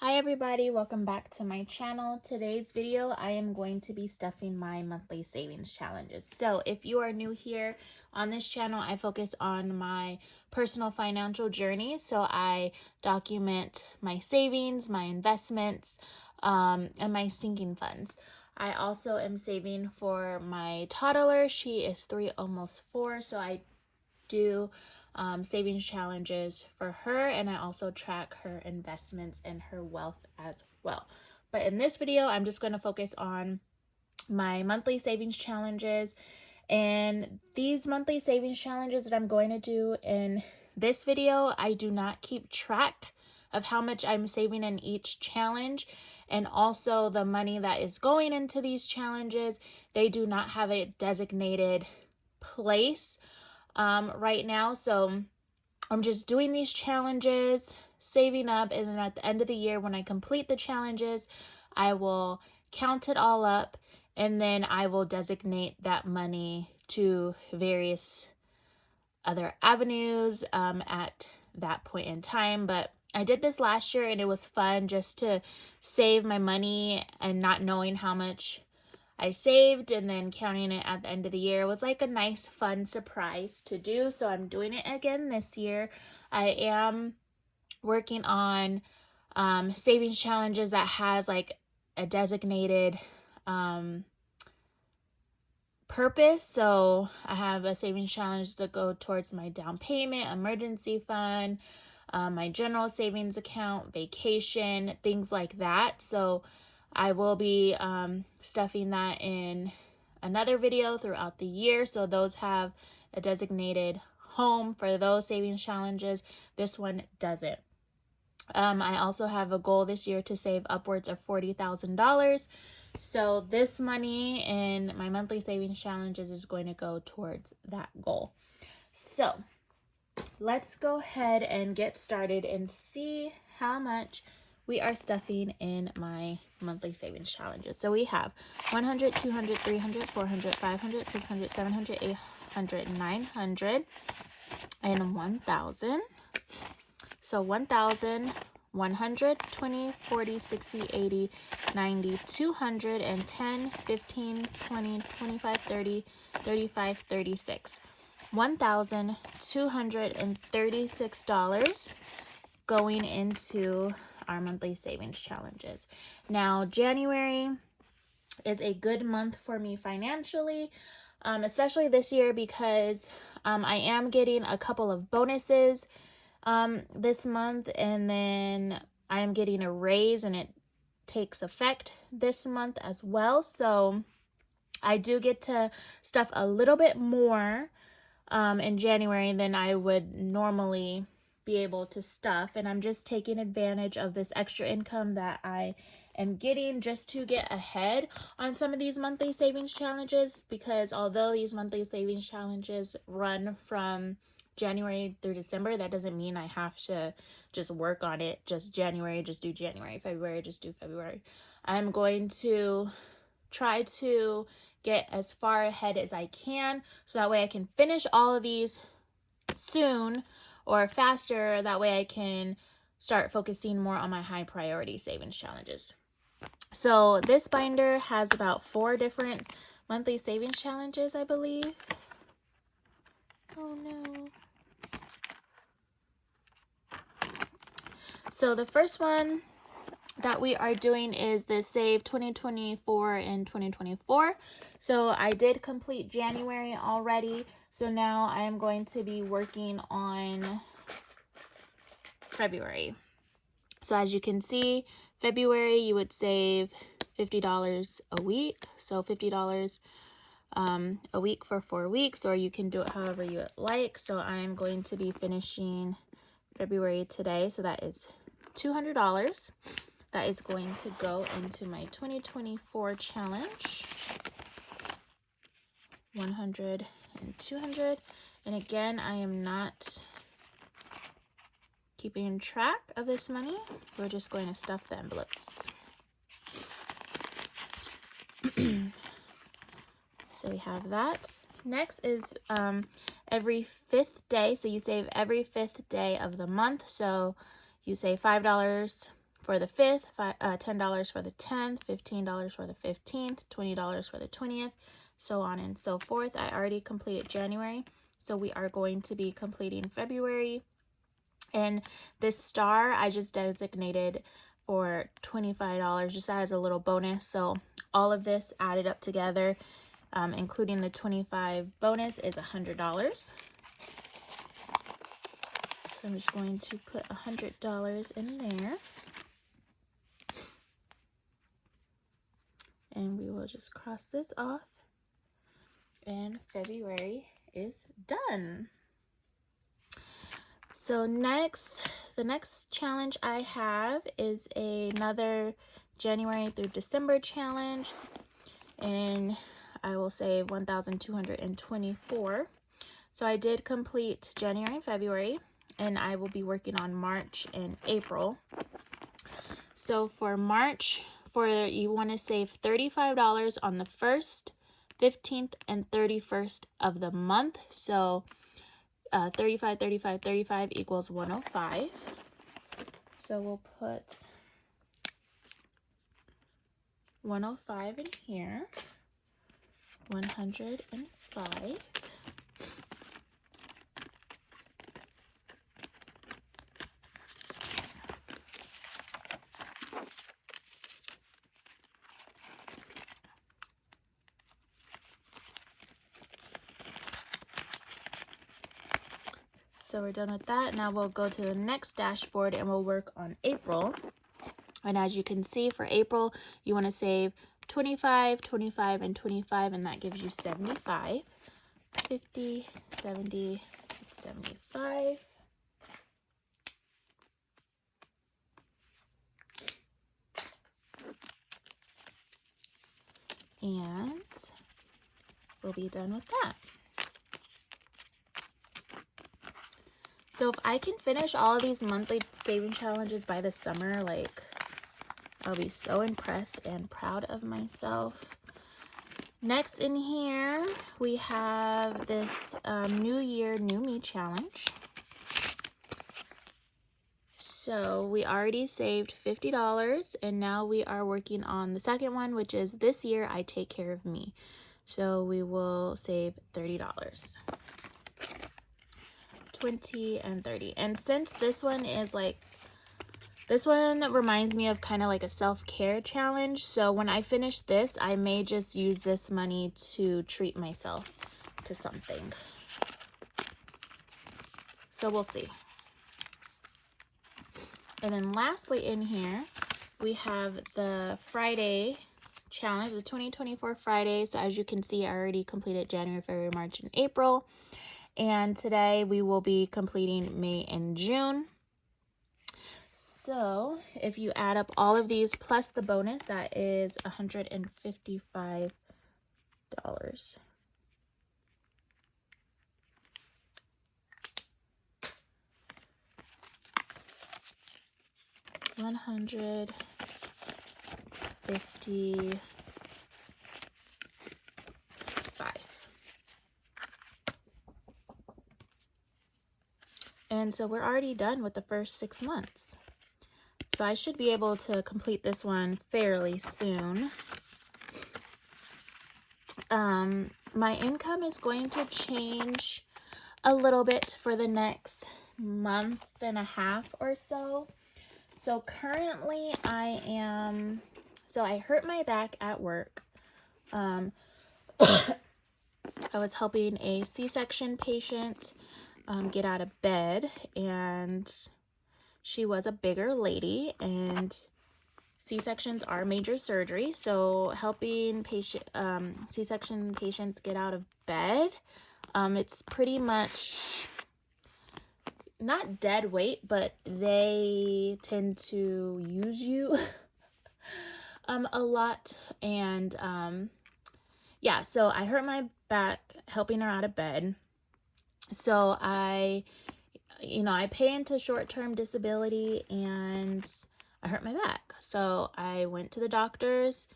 Hi everybody, welcome back to my channel. Today's video I am going to be stuffing my monthly savings challenges. So if you are new here on this channel, I focus on my personal financial journey. So I document my savings, my investments, and my sinking funds. I also am saving for my toddler. She is 3, almost 4, so I do savings challenges for her, and I also track her investments and her wealth as well. But in this video, I'm just going to focus on my monthly savings challenges, and these monthly savings challenges that I'm going to do in this video, I do not keep track of how much I'm saving in each challenge, and also the money that is going into these challenges, they do not have a designated place right now. So I'm just doing these challenges, saving up, and then at the end of the year when I complete the challenges, I will count it all up, and then I will designate that money to various other avenues at that point in time. But I did this last year and it was fun just to save my money and not knowing how much I saved and then counting it at the end of the year. It was like a nice fun surprise to do, so I'm doing it again this year. I am working on savings challenges that has like a designated purpose. So I have a savings challenge to go towards my down payment, emergency fund, my general savings account, vacation, things like that. So I will be stuffing that in another video throughout the year. So those have a designated home for those savings challenges. This one doesn't. I also have a goal this year to save upwards of $40,000. So this money in my monthly savings challenges is going to go towards that goal. So let's go ahead and get started and see how much we are stuffing in my monthly savings challenges. So we have 100, 200, 300, 400, 500, 600, 700, 800, 900, and 1,000. So 1,000, 100, 20, 40, 60, 80, 90, 200, and 10, 15, 20, 25, 30, 35, 36. $1,236 going into our monthly savings challenges. Now, January is a good month for me financially, especially this year because I am getting a couple of bonuses this month, and then I am getting a raise and it takes effect this month as well. So I do get to stuff a little bit more in January than I would normally be able to stuff, and I'm just taking advantage of this extra income that I am getting just to get ahead on some of these monthly savings challenges, because although these monthly savings challenges run from January through December, that doesn't mean I have to just work on it just January, just do January, February, just do February. I'm going to try to get as far ahead as I can so that way I can finish all of these soon or faster. That way I can start focusing more on my high priority savings challenges. So this binder has about 4 different monthly savings challenges, I believe. Oh no. So the first one that we are doing is the Save 2024 and 2024. So I did complete January already. So now I am going to be working on February. So as you can see, February you would save $50 a week. So $50 a week for 4 weeks, or you can do it however you like. So I'm going to be finishing February today. So that is $200. That is going to go into my 2024 challenge. 100 and 200. And again, I am not keeping track of this money. We're just going to stuff the envelopes. So we have that. Next is every 5th day. So you save every 5th day of the month. So you save $5 for the 5th, $10 for the 10th, $15 for the 15th, $20 for the 20th, so on and so forth. I already completed January, so we are going to be completing February. And this star I just designated for $25 just as a little bonus. So all of this added up together, including the 25 bonus, is $100. So I'm just going to put $100 in there. And we will just cross this off. And February is done. So the next challenge I have is another January through December challenge. And I will save 1,224. So I did complete January and February, and I will be working on March and April. So for March, you want to save $35 on the 1st, 15th, and 31st of the month. So 35, 35, 35 equals 105. So we'll put 105 in here, 105. So we're done with that. Now we'll go to the next dashboard and we'll work on April. And as you can see, for April, you want to save 25, 25, and 25, and that gives you 75. 50, 70, 75. And we'll be done with that. So if I can finish all of these monthly saving challenges by the summer, like, I'll be so impressed and proud of myself. Next in here, we have this New Year, New Me challenge. So we already saved $50, and now we are working on the second one, which is this year I take care of me. So we will save $30. 20 and 30. And since this one is like, this one reminds me of kind of like a self-care challenge, so when I finish this, I may just use this money to treat myself to something. So we'll see. And then lastly in here, we have the Friday challenge, the 2024 Friday. So as you can see, I already completed January, February, March, and April. And today we will be completing May and June. So if you add up all of these plus the bonus, that is $155. $155. And so we're already done with the first 6 months. So I should be able to complete this one fairly soon. My income is going to change a little bit for the next month and a half or so. So currently I hurt my back at work. I was helping a C-section patient get out of bed, and she was a bigger lady, and C-sections are major surgery, so helping C-section patients get out of bed, it's pretty much not dead weight, but they tend to use you a lot. And yeah, so I hurt my back helping her out of bed. So I pay into short-term disability, and I hurt my back. So I went to the doctors.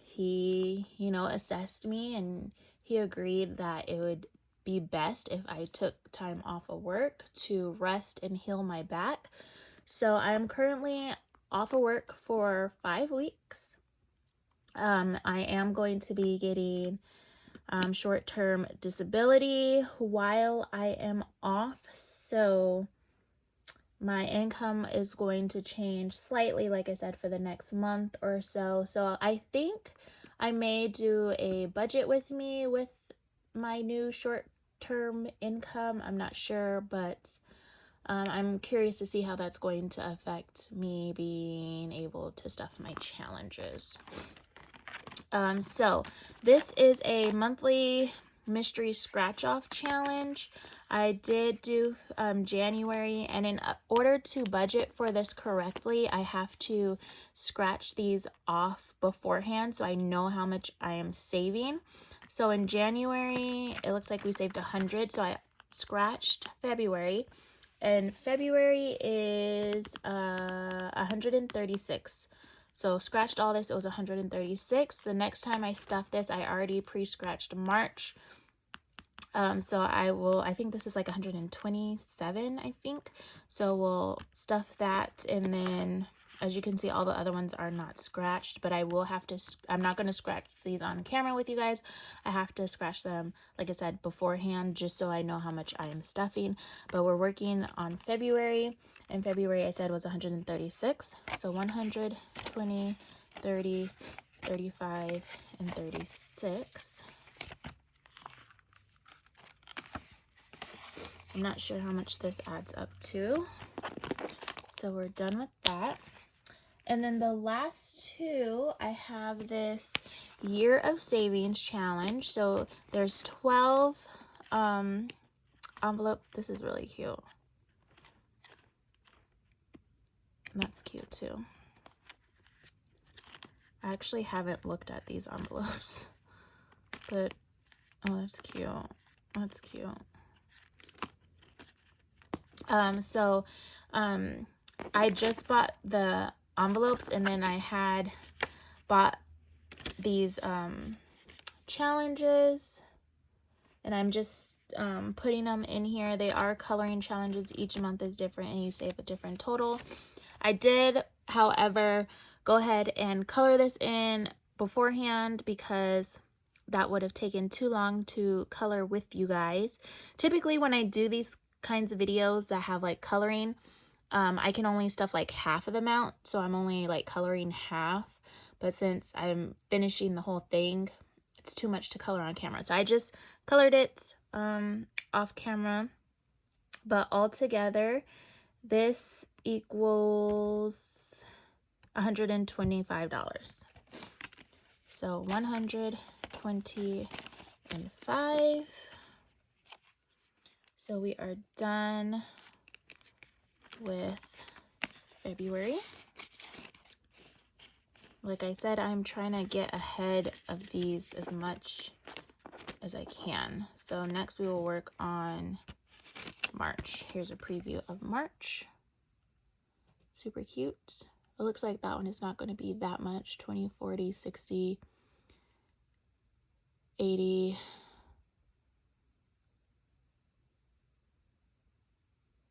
He, assessed me, and he agreed that it would be best if I took time off of work to rest and heal my back. So I'm currently off of work for 5 weeks. I am going to be getting short-term disability while I am off, so my income is going to change slightly, like I said, for the next month or so. So I think I may do a budget with me with my new short-term income. I'm not sure, but I'm curious to see how that's going to affect me being able to stuff my challenges. So this is a monthly mystery scratch off challenge. I did do January, and in order to budget for this correctly, I have to scratch these off beforehand so I know how much I am saving. So in January, it looks like we saved 100, so I scratched February, and February is 136. So scratched all this, it was 136. The next time I stuff this, I already pre-scratched March. So I think this is like 127, I think. So we'll stuff that, and then as you can see, all the other ones are not scratched, but I will have to, I'm not going to scratch these on camera with you guys. I have to scratch them, like I said, beforehand, just so I know how much I am stuffing. But we're working on February, and February I said was 136. So 120, 30, 35, and 36. I'm not sure how much this adds up to. So we're done with that. And then the last two, I have this year of savings challenge. So there's 12 envelope. This is really cute. And that's cute too. I actually haven't looked at these envelopes, but oh, that's cute. That's cute. I just bought the envelopes, and then I had bought these challenges, and I'm just putting them in here. They are coloring challenges. Each month is different, and you save a different total. I did, however, go ahead and color this in beforehand because that would have taken too long to color with you guys. Typically, when I do these kinds of videos that have like coloring, I can only stuff like half of the amount, so I'm only like coloring half. But since I'm finishing the whole thing, it's too much to color on camera, so I just colored it off camera. But altogether, this equals $125. So 125. So we are done with February. Like I said, I'm trying to get ahead of these as much as I can. So next we will work on March. Here's a preview of March. Super cute. It looks like that one is not going to be that much. 20, 40, 60, 80,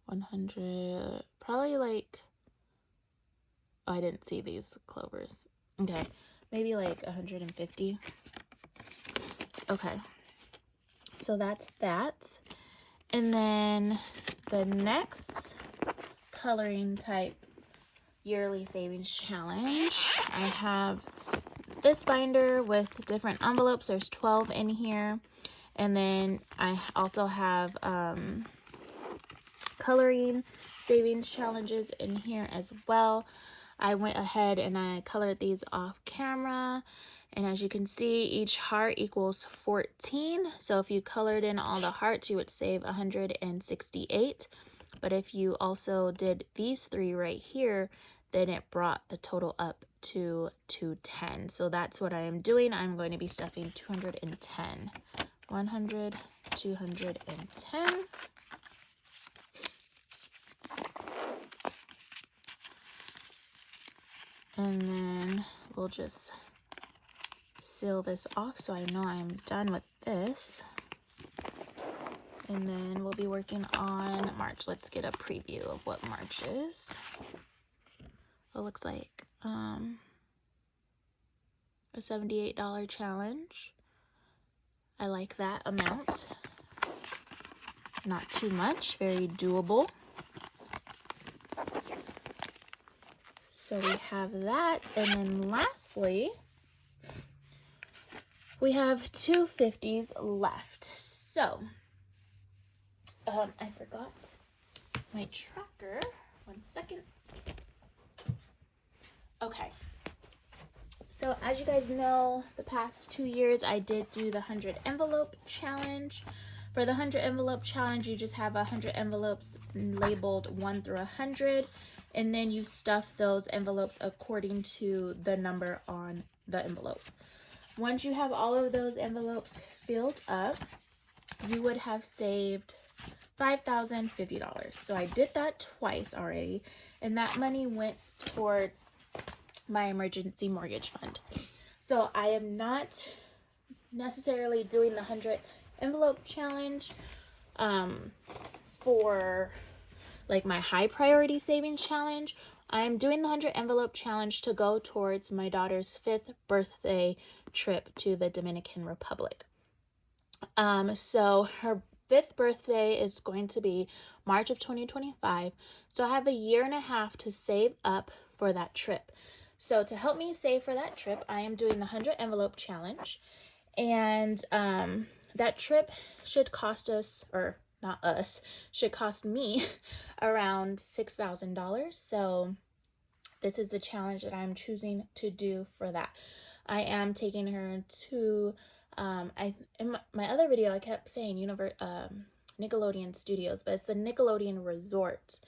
100, probably like, oh, I didn't see these clovers. Okay, maybe like 150. Okay, so that's that. And then the next coloring type yearly savings challenge, I have this binder with different envelopes. There's 12 in here. And then I also have coloring savings challenges in here as well. I went ahead and I colored these off camera, and as you can see, each heart equals 14. So if you colored in all the hearts, you would save 168. But if you also did these three right here, then it brought the total up to 210. So that's what I am doing. I'm going to be stuffing 210. 100, 210. And then we'll just seal this off so I know I'm done with this. And then we'll be working on March. Let's get a preview of what March is. It looks like a $78 challenge. I like that amount. Not too much, very doable. So we have that. And then lastly, we have two 50s left. So, I forgot my tracker. 1 second. Okay. So as you guys know, the past 2 years I did do the 100 envelope challenge. For the 100 envelope challenge, you just have 100 envelopes labeled 1 through 100, and then you stuff those envelopes according to the number on the envelope. Once you have all of those envelopes filled up, you would have saved $5,050. So I did that twice already, and that money went towards my emergency mortgage fund. So I am not necessarily doing the 100 envelope challenge for like my high priority savings challenge. I'm doing the 100 envelope challenge to go towards my daughter's 5th birthday trip to the Dominican Republic. So her 5th birthday is going to be March of 2025. So I have a year and a half to save up for that trip. So to help me save for that trip, I am doing the 100 envelope challenge. And that trip should cost us, or not us, should cost me around $6,000. So this is the challenge that I'm choosing to do for that. I am taking her to, in my other video, I kept saying Nickelodeon Studios, but it's the Nickelodeon Resort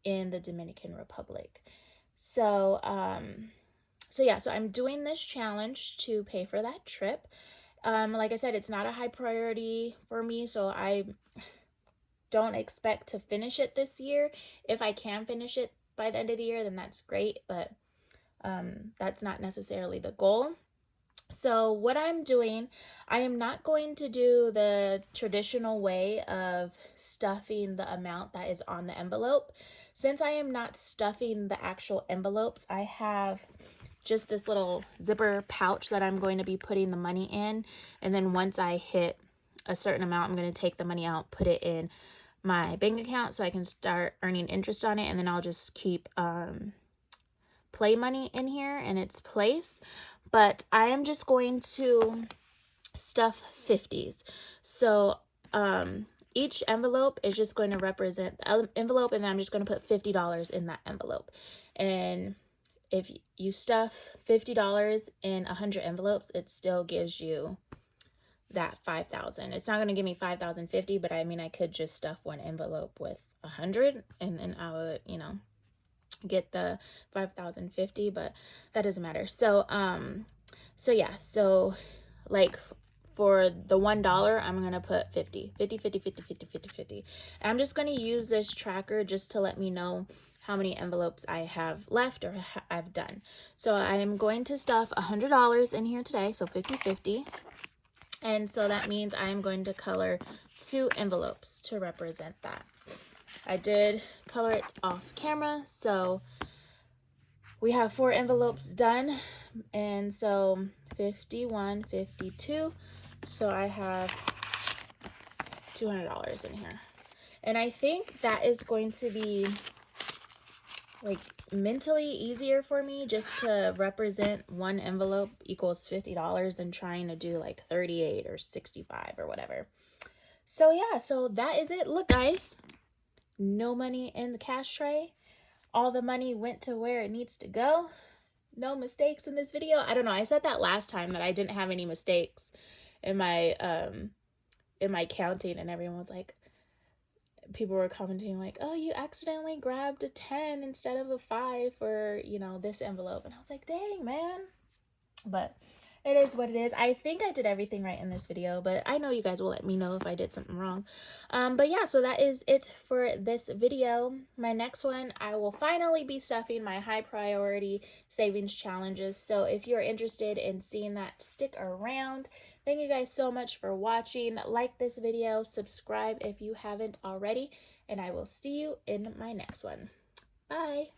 in the Dominican Republic. So, so I'm doing this challenge to pay for that trip. Like I said, it's not a high priority for me, so I don't expect to finish it this year. If I can finish it by the end of the year, then that's great, but that's not necessarily the goal. So what I'm doing, I am not going to do the traditional way of stuffing the amount that is on the envelope. Since I am not stuffing the actual envelopes, I have just this little zipper pouch that I'm going to be putting the money in. And then once I hit a certain amount, I'm going to take the money out, put it in my bank account so I can start earning interest on it. And then I'll just keep play money in here in its place. But I am just going to stuff 50s. So each envelope is just going to represent the envelope, and then I'm just going to put $50 in that envelope. And if you stuff $50 in 100 envelopes, it still gives you that $5,000. It's not going to give me $5,050, but I mean, I could just stuff one envelope with 100, and then I would, get the $5,050, but that doesn't matter. So yeah, so like for the $1, I'm gonna put 50. And I'm just gonna use this tracker just to let me know how many envelopes I have left or I've done. So I am going to stuff $100 in here today, so 50-50. And so that means I am going to color 2 envelopes to represent that. I did color it off camera, so we have 4 envelopes done, and so 51, 52, so I have $200 in here. And I think that is going to be like mentally easier for me just to represent one envelope equals $50 than trying to do like 38 or 65 or whatever. So yeah, so that is it. Look guys, no money in the cash tray. All the money went to where it needs to go. No mistakes in this video. I don't know. I said that last time that I didn't have any mistakes in my counting, and everyone was like, people were commenting like, oh, you accidentally grabbed a 10 instead of a 5 for, this envelope. And I was like, dang, man. But it is what it is. I think I did everything right in this video, but I know you guys will let me know if I did something wrong. But yeah, so that is it for this video. My next one, I will finally be stuffing my high priority savings challenges. So if you're interested in seeing that, stick around. Thank you guys so much for watching. Like this video, subscribe if you haven't already, and I will see you in my next one. Bye.